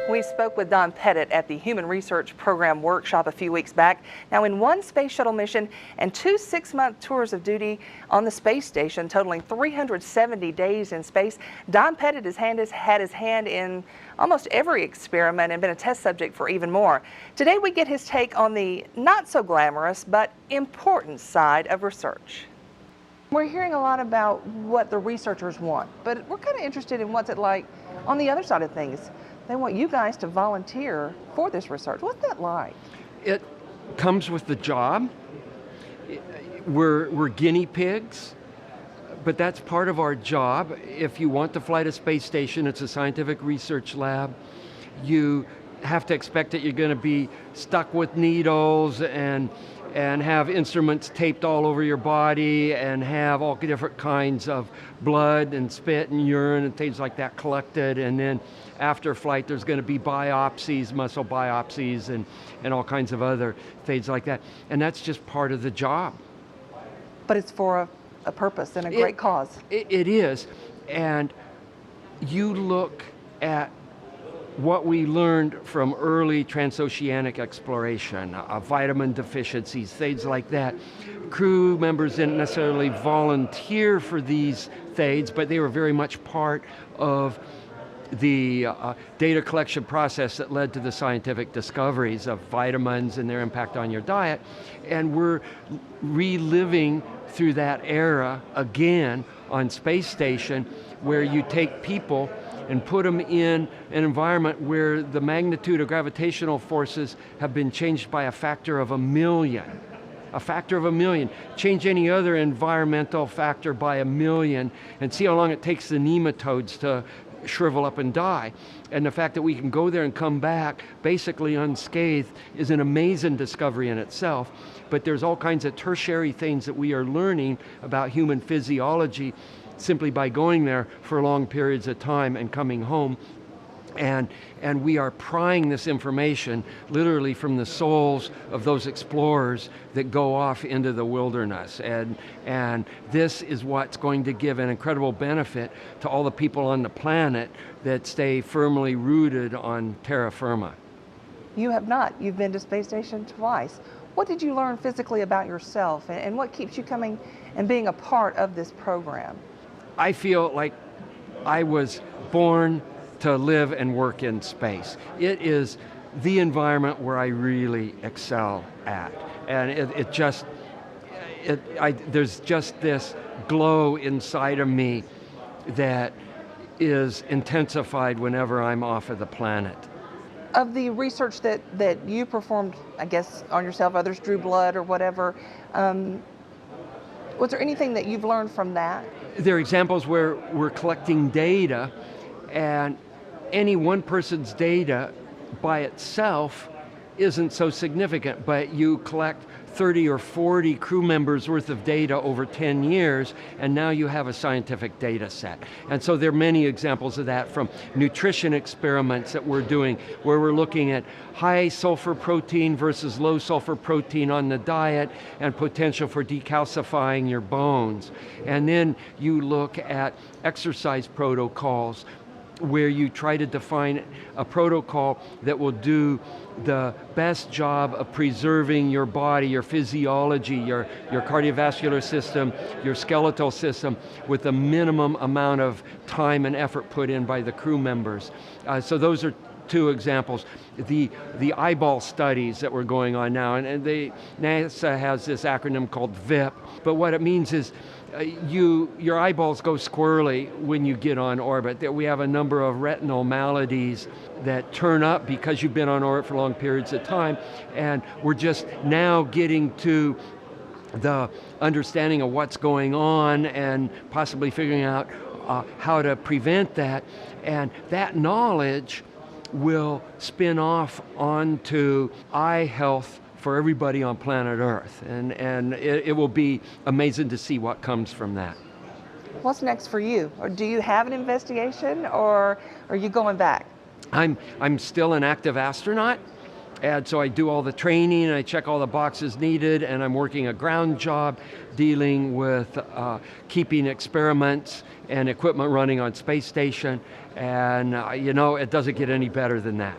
We spoke with Don Pettit at the Human Research Program workshop a few weeks back. Now, in one space shuttle mission and 2 6-month tours of duty on the space station, totaling 370 days in space, Don Pettit has had his hand in almost every experiment and been a test subject for even more. Today, we get his take on the not so glamorous but important side of research. We're hearing a lot about what the researchers want, but we're kind of interested in what's it like on the other side of things. They want you guys to volunteer for this research. What's that like? It comes with the job. We're guinea pigs, but that's part of our job. If you want to fly to space station, it's a scientific research lab. You have to expect that you're going to be stuck with needles and have instruments taped all over your body and have all different kinds of blood and spit and urine and things like that collected. And then after flight, there's going to be biopsies, muscle biopsies, and all kinds of other things like that. And that's just part of the job. But it's for a purpose and a great cause. It is. And you look at what we learned from early transoceanic exploration, vitamin deficiencies, things like that. Crew members didn't necessarily volunteer for these things, but they were very much part of the data collection process that led to the scientific discoveries of vitamins and their impact on your diet. And we're reliving through that era again on space station, where you take people and put them in an environment where the magnitude of gravitational forces have been changed by a factor of 1,000,000. A factor of 1,000,000. Change any other environmental factor by 1,000,000 and see how long it takes the nematodes to shrivel up and die. And the fact that we can go there and come back basically unscathed is an amazing discovery in itself. But there's all kinds of tertiary things that we are learning about human physiology simply by going there for long periods of time and coming home. And we are prying this information literally from the souls of those explorers that go off into the wilderness. And this is what's going to give an incredible benefit to all the people on the planet that stay firmly rooted on terra firma. You have not. You've been to space station twice. What did you learn physically about yourself, and what keeps you coming and being a part of this program? I feel like I was born to live and work in space. It is the environment where I really excel at. And there's just this glow inside of me that is intensified whenever I'm off of the planet. Of the research that you performed, I guess, on yourself, others drew blood or whatever, was there anything that you've learned from that? There are examples where we're collecting data, and any one person's data by itself isn't so significant, but you collect 30 or 40 crew members worth of data over 10 years, and now you have a scientific data set. And so there are many examples of that, from nutrition experiments that we're doing, where we're looking at high sulfur protein versus low sulfur protein on the diet and potential for decalcifying your bones. And then you look at exercise protocols, where you try to define a protocol that will do the best job of preserving your body, your physiology, your cardiovascular system, your skeletal system, with the minimum amount of time and effort put in by the crew members. So those are two examples. The eyeball studies that were going on now, and NASA has this acronym called VIP, but what it means is your eyeballs go squirrely when you get on orbit. That we have a number of retinal maladies that turn up because you've been on orbit for long periods of time, and we're just now getting to the understanding of what's going on and possibly figuring out how to prevent that. And that knowledge will spin off onto eye health for everybody on planet Earth. And it will be amazing to see what comes from that. What's next for you? Or do you have an investigation, or are you going back? I'm still an active astronaut, And so I do all the training, and I check all the boxes needed, and I'm working a ground job dealing with keeping experiments and equipment running on space station, and you know, it doesn't get any better than that.